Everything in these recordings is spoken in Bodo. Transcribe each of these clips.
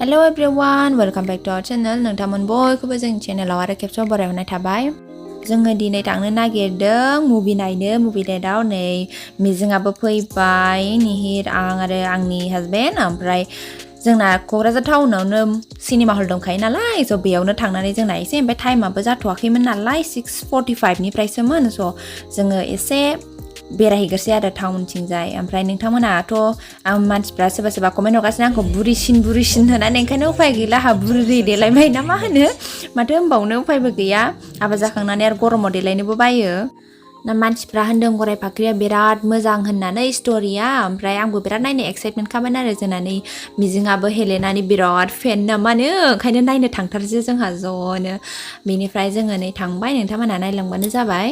Hello everyone, welcome back to our channel. Nwngtang bयखौबो जोंनि चेनेलाव आरो खेबसे बरायहरनाय थाबाय। जोङो दिनै थांनो नागिरदों मुभि नायनो मुभि डेटआव नै मिजिङाबो फैबाय निहिर आं आरो आंनि हासबेन्ड ओमफ्राय जोंना क'क्राझार टाउनावनो सिनेमा हल दंखायो नालाय स' बेयावनो थांनानै जोंना एसे ओमफ्राय टाइमाबो जाथ'वाखैमोन नालाय 6:45 निफ्रायसोमोन स' जोङो एसे बेरायहैग्रोसै आरो टाउनथिंजाय ओमफ्राय नोंथांमोनाथ' मानसिफ्रा सोरबा सोरबा कमेन्ट हरगासिनो आंखौ बुरिसिन होननानै ओंखायनो उफाय गैला आंहा बुरि देलायबाय ना मा होनो माथो होनबावनो उफायबो गैया हाबा जाखांनानै आरो गरमाव देलायनोबो बायो ना मानसिफ्रा होनदों गराय फाख्रिया बिराद मोजां होननानै स्ट'रिया ओमफ्राय आंबो बिराद नायनो एक्साइटमेन्ट खामोन आरो जोंना नै मिजिङाबो हेलेनानि बिराद फेन नामानो ओंखायनो नायनो थांथारसै जोंहा ज'नो बेनिफ्राय जोङो नै थांबाय नोंथांमोना नायलांबानो जाबाय।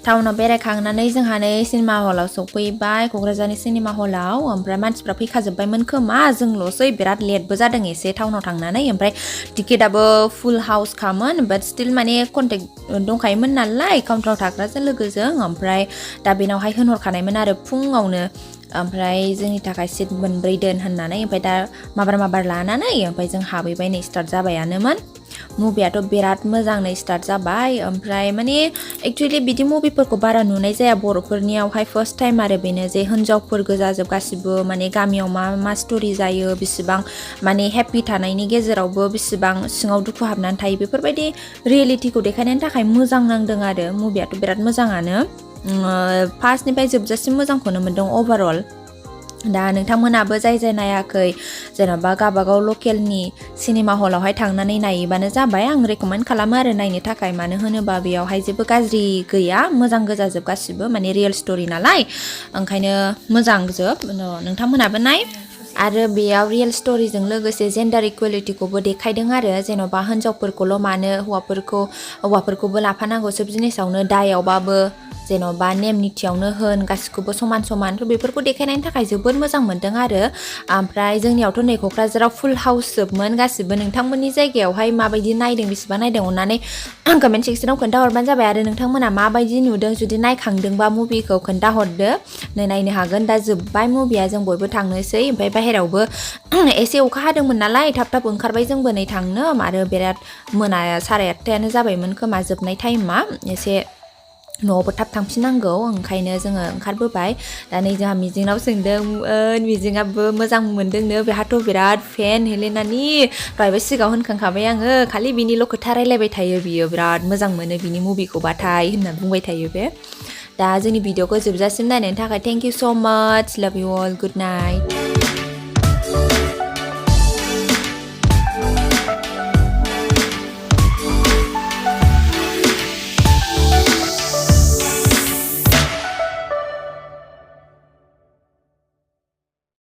टाउनाव बेरायखांनानै जोंहा नै सिनेमा हलाव सफैबाय क'क्राझारनि सिनेमा हलाव ओमफ्राय मानसिफ्रा फैखाजोब्बायमोन खोमा जोंल'सै बिराद लेटबो जादों एसे टाउनाव थांनानै ओमफ्राय टिकेटआबो फुल हाउस खामोन बाट स्टिल माने कन्टेक्ट दंखायोमोन नालाय काउन्टाराव थाग्राजों लोगोजों ओमफ्राय दा बेनावहाय होनहरखानायमोन आरो फुङावनो ओमफ्राय जोंनि थाखाय सिट मोनब्रै दोन होननानै ओमफ्राय दा माबार लानानै ओमफ्राय जों हाबहैबाय नै स्टार्ट जाबायानोमोन मुभियाथ' बिराद मोजाङै स्टार्ट जाबाय ओमफ्राय माने एक्चुअली बिदि मुभिफोरखौ बारा नुनाय जाया बर'फोरनियावहाय फार्स्ट टाइम आरो बेनो जे हिनजावफोर गोजाजोब गासिबो माने गामियाव मा स्ट'रि जायो बेसेबां माने हेपि थानायनि गेजेरावबो बेसेबां सिङाव दुखु हाबनानै थायो बेफोरबायदि रियेलिटिखौ देखायनायनि थाखाय मोजां नांदों आरो मुभियाथ' बिराद मोजाङानो फार्स्टनिफ्राय जोबजासिम मोजांखौनो मोन्दों अभारअल दा नोंथांमोनाबो जाय नायाखै जेन'बा गाबागाव लकेलनि सिनेमा हलावहाय थांनानै नायबानो जाबाय आं रेकमेन्ड खालामो आरो नायनो थाखाय मानो होनोबा बेयावहाय जेबो गाज्रि गैया मोजां गोजाजोब गासिबो माने रियेल स्ट'रि नालाय ओंखायनो मोजां जोब नोंथांमोनाबो नाय आरो बेयाव रियेल स्ट'रिजों लोगोसे जेन्डार इकुवेलिटिखौबो देखायदों आरो जेन'बा हिनजावफोरखौल' मानो हौवाफोरखौबो लाफानांगौ सोब जिनिसावनो दायावबाबो जेन'बा नेम निथियावनो होन गासिखौबो समान बेफोरखौ देखायनायनि थाखाय जोबोद मोजां मोन्दों आरो ओमफ्राय जोंनियावथ' नै क'क्राझाराव फुल हाउस जोबमोन गासिबो नोंथांमोननि जायगायावहाय माबायदि नायदों बेसेबां नायदों अननानै कमेन्ट सेक्सनाव खोन्थाहरबानो जाबाय आरो नोंथांमोना माबायदि नुदों जुदि नायखांदोंबा मुभिखौ खोन्थाहरदो नायनो हागोन दा जोब्बाय मुभिया जों बयबो थांनोसै ओमफ्राय बाहेरावबो एसे अखा हादोंमोन नालाय थाब ओंखारबाय जोंबो नै थांनो आरो बिराद मोना 8:30 जाबायमोन खोमा जोबनाय टाइमा एसे न'आवबो थाब थांफिननांगौ ओंखायनो जोङो ओंखारबोबाय दा नै जोंहा मिजिंनाव सोंदों मिजिङाबो मोजां मोनदोंनो बेहाथ' बिराद फेन हेलेनानि दहायबो सिगाङाव होनखांखाबाय आङो खालि बिनिल' खोथा रायलायबाय थायो बियो बिराद मोजां मोनो बिनि मुभिखौबाथाय होनना बुंबाय थायो बे दा जोंनि भिडिअखौ जोबजासिम नायनायनि थाखाय थेंक इउ स' माच लाभ इउ अल गुड नाइट